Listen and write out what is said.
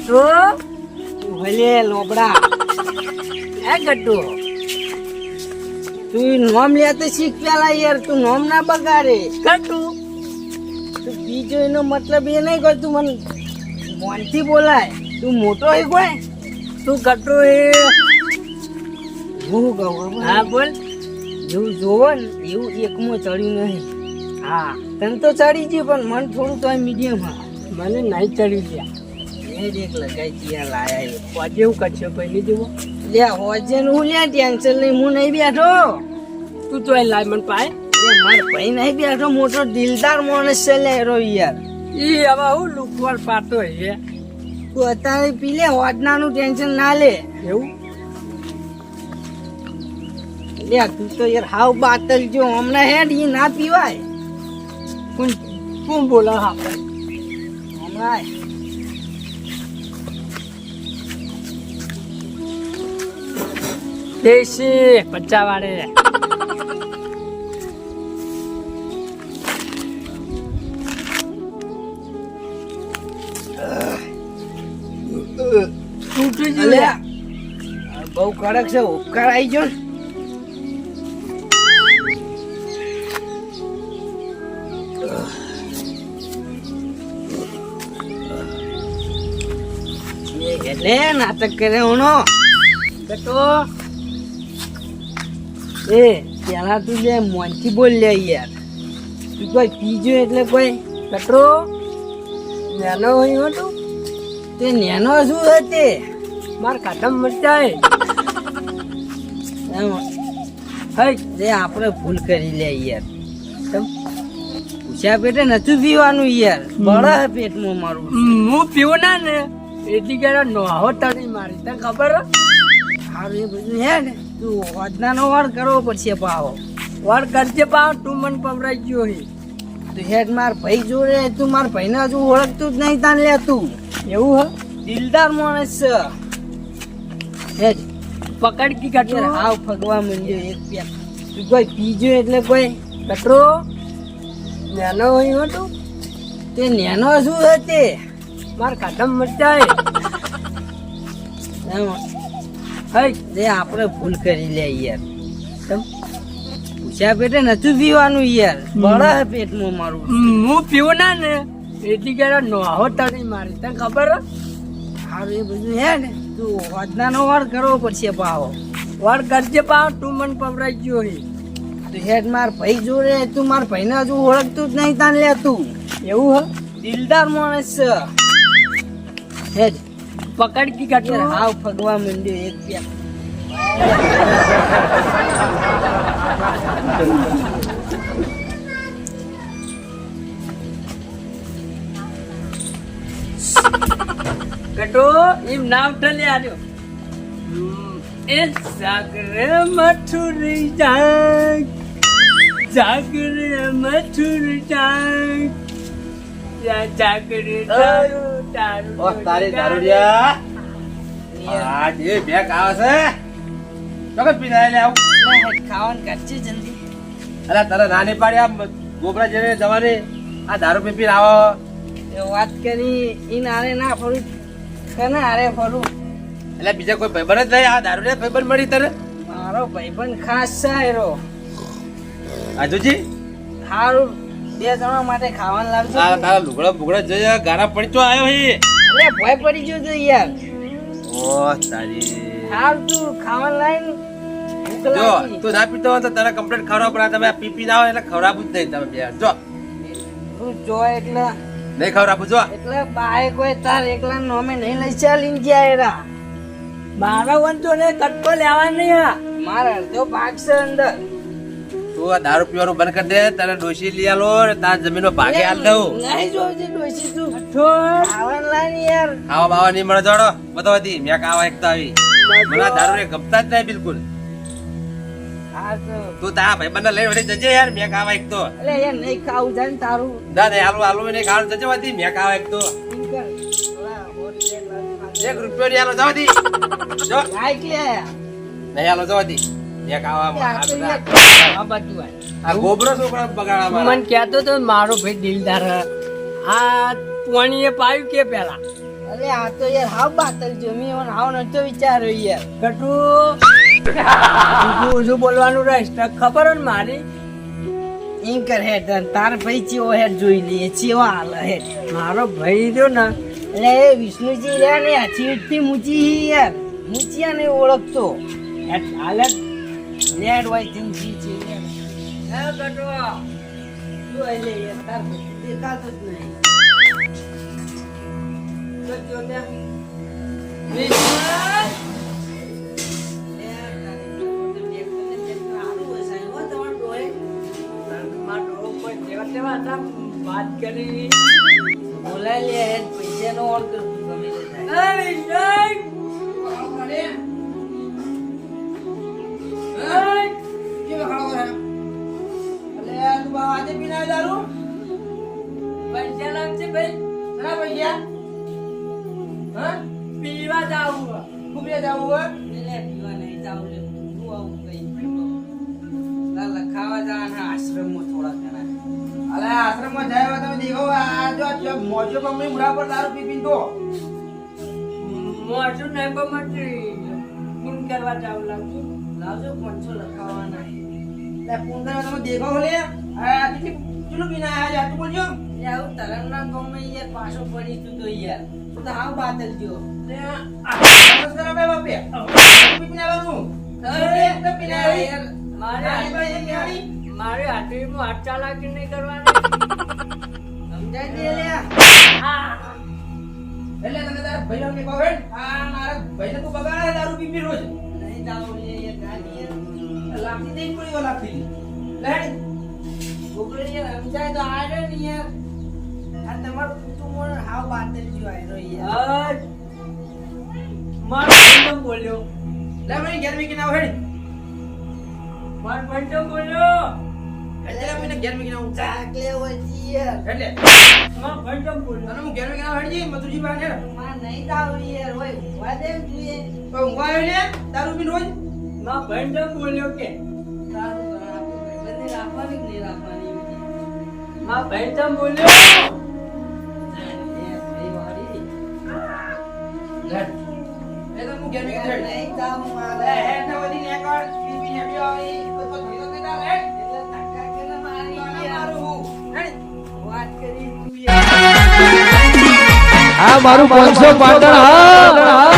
ગટુ ભલે લોબડા એ ગટુ તું નોમ લેતો શીખ પેલા યાર તું નોમ ના બગાડે ગટુ તું બીજો એનો મતલબ એ નહીં કર તું મને મોનથી બોલાય તું મોટો હે કોઈ તું ગટુ એ હું કહું હા બોલ જેવું જોવો ને એવું એકમાં ચડ્યું નહીં હા તને તો ચડી ગયું પણ મને થોડું તો મીડિયમ હા મને નહીં ચડ્યું ત્યાં એ દેખ લગાઈ ત્યાં લાયા હોજે એવું કરશો પહેલી જેવો લે હોજે હું લે ટેન્શન નહીં હું નહીં બેઠો તું તો લાય મને પાય મારે ભાઈ નહીં બેઠો મોટો દિલદાર માણસ છે લે રો યાર ઈ હવે હું લુકવાળ પાતો હે તું અત્યારે પી લે હોજનાનું ટેન્શન ના લે એવું લે તું તો યાર હાવ બાતલ જો હમણાં હેડ ઈ ના પીવાય કોણ બોલા હા હમણાં દેશી પચ્ચા વાળે બહુ કડક છે ઉપકાર આવી ગયો એટલે નાટક કરે હોનો તો એ પેલા તું જે મોનથી બોલ લે યાર તું કોઈ પીજો એટલે કોઈ કટરો નેનો હોય હતું તે નેનો શું હતે માર કાઢમ મચાય હઈ જે આપણે ભૂલ કરી લે યાર પૂછ્યા પેટે નથી પીવાનું યાર બળા પેટમાં મારું હું પીવું ના ને એટલી કે નોહો તળી મારી તને ખબર સારું એ બધું હે ને તું હોજનાનો વાર કરવો પડશે પાવો વાર કરજે પાવ તું મને પવરાઈ ગયો હે તું હેડ માર ભાઈ જોડે તું માર ભાઈને હજુ ઓળખતું જ નહીં તાન લે તું એવું હ દિલદાર માણસ છે હેડ પકડ કી કાઢે હાવ ફગવા માંડ્યો એક પ્યા તું કોઈ પીજો એટલે કોઈ કટરો નેનો હોય હતું તે નેનો શું હતે માર કાઢમ મચાય હઈ જે આપણે ભૂલ કરી લે યાર પૂછ્યા પેટે નથી પીવાનું યાર બળા પેટમાં મારું હું પીવું ના ને એટલી કે નોહો તળી મારી તને ખબર સારું એ બધું હે ને તું હોજનાનો વાર કરવો પડશે પાવો વાર કરજે પાવ તું મને પવરાઈ ગયો હે તું હેડ માર ભાઈ જોડે તું માર ભાઈને હજુ ઓળખતું જ નહીં તાન લે તું એવું હ દિલદાર માણસ છે હેડ પકડ કી કાઢે હાવ ફગવા માંડ્યો એક પ્યા કટો એમ નામ ઠલે આલ્યો એ જાગરે મથુરી જાગ જાગરે મથુરી જાગ જાગરે તારું ઓ તારી દારૂડિયા આ જે બેક આવે છે તો કે પીનાય લે આવ ખાવાનું કરજે જલ્દી અલા તારા નાની પાડી આ ગોબરા જેને જવાને આ દારૂ પીપીને આવો એ વાત કરી ઈ નારે ના ફરું કને આરે ફરું એટલે બીજા કોઈ ભાઈબંધ જ નહીં આ દારૂડિયા ભાઈબંધ મળી તને મારો ભાઈબંધ ખાસ છે એરો આજુજી હારું બે જણા માટે ખાવાનું લાવજો તારા લુગડા બુગડા જઈ ગારા પડી તો આવ્યો હે અરે ભય પડી ગયો તો યાર ઓ તારી હાર તું ખાવાનું લાઈન જો તું ના પીતો હોય તો તારા કમ્પ્લીટ ખવડાવ પણ તમે પીપી ના હોય એટલે ખવડાવવું જ નહીં તમે બે જો તું જો એટલે નહીં ખવડાવવું જો એટલે બાય કોઈ તાર એકલા નોમે નહીં લઈ ચાલીને ગયા એરા મારા વંતો ને કટકો લેવા નહીં મારા અડધો ભાગ છે અંદર તું આ દારૂ પીવાનું બંધ કરી દે તારે ડોશી લઈ આલો તાર જમીનો ભાગે હાલ દઉં નહીં જોજે ડોશી તું ખાવાનું લાઈ યાર ખાવા બાવા નહીં મળે જોડો બતાવતી મેં ખાવા એકતા આવી મને દારૂ ને ગમતા જ નહીં બિલકુલ તું તારા ભાઈબંધ લઈને વળી જજે યાર મેં ખાવા એકતો એટલે યાર નહીં ખાવું જાય ને તારું ના નહીં આલુ આલુ નહીં ખાવાનું જજે વાતી મેં ખાવા એકતો ₹1 ની આલો જવાતી જો લાઈક લે નહીં આલો જવાતી મેં ખાવા આ ગોબરો છોકરા બગાડા મારા મને કહેતો તો મારો ભાઈ દિલદાર આ પાણીએ પાયું કે પેલા અલે આ તો યાર હાવ બાતલ જો મે ઓન હાવ નતો વિચાર્યો યાર કટુ ઊંધું બોલવાનું રહીશ તને ખબર હે ને મારી ઈમ કર હેડ તાર ભાઈ ચેવો હેડ જોઈ લઈએ ચેવો હાલ હેડ મારો ભાઈ રહ્યો ને એટલે એ વિષ્ણુજી રહ્યા ને આછી મૂચી યાર મૂચિયા ને ઓળખતો હેડ હાલ લેડ હોય તીન જી છે હે કટો તું આલે યાર તાર દેખાતો જ નહીં જો ત્યાં વાત કરી બોલાય લે હેડ પૈસા નો ઓર કર તું ગમે તે થાય પૈસા લાગશે ભાઈ પીવા જાવું લે પીવા નહીં જાવ લે તું આવું કઈ લખાવા જવાના આશ્રમમાં થોડા ઘણા અલે આશ્રમમાં જાય તમે દેખો આ જો મોજો કંપની મુડા પર દારૂ પી પીન તો મોટું નહીં બમતી ફોન કરવા જાવ લાગુ લાવજો 500 લખાવાના લે ફોન કરવા તમે દેખો લે આ કેટલું પીના આયા તું બોલજો લે આવું તરંગના ગમે યાર પાછો પડી તું તો યાર તું તો હાવ બાતલ જો લે નમસ્કાર બે બાપે પીના આવવાનું તો પીના યાર મારે હાથમાં હાથ ચાલાકી નહીં કરવાની સમજાય દે લે એટલે તમે તારા ભાઈનો કે કહો હેડ આ મારા ભાઈને તું બગાડે દારૂ પી પી રોજ નહીં જાવ લે યાર ગાડી લાગતી નહીં પડી લાગતી લે હેડ ગોગળી યાર સમજાય તો આડે ને યાર આ તમાર કુટુંબ હાવ બાતલ જો આયરો યાર મારો ભાઈ બોલ્યો લે મને ઘેર મીકી ના હેડ મારો ભાઈ બોલ્યો એટલે મને ઘેર મીકી ના ચાકલે હોય યાર એટલે મારો ભાઈ બોલ્યો અને હું ઘેર મીકી ના હેડજી મધુજી બા હેડ માં નહીં જાવ યાર હોય ઊંઘવા દે તું એ તો ઊંઘવા આવ્યો લે દારૂ પીને રોજ મારો ભાઈ બોલ્યો કે તારું બંને રાખવાની કે નહીં રાખવાની મારો ભાઈ બોલ્યો લે એ તો હું ઘેર મીકી હેડ નહીં જાવ લે મારે હેડ ને વધી ને કર પી પી હેડ આવી તો ધીરો કે ના હેડ એટલે ધક્કા કે ના મારી યાર મારું હેડ વાત કરી તું યાર આ મારું 500 પાટણ હા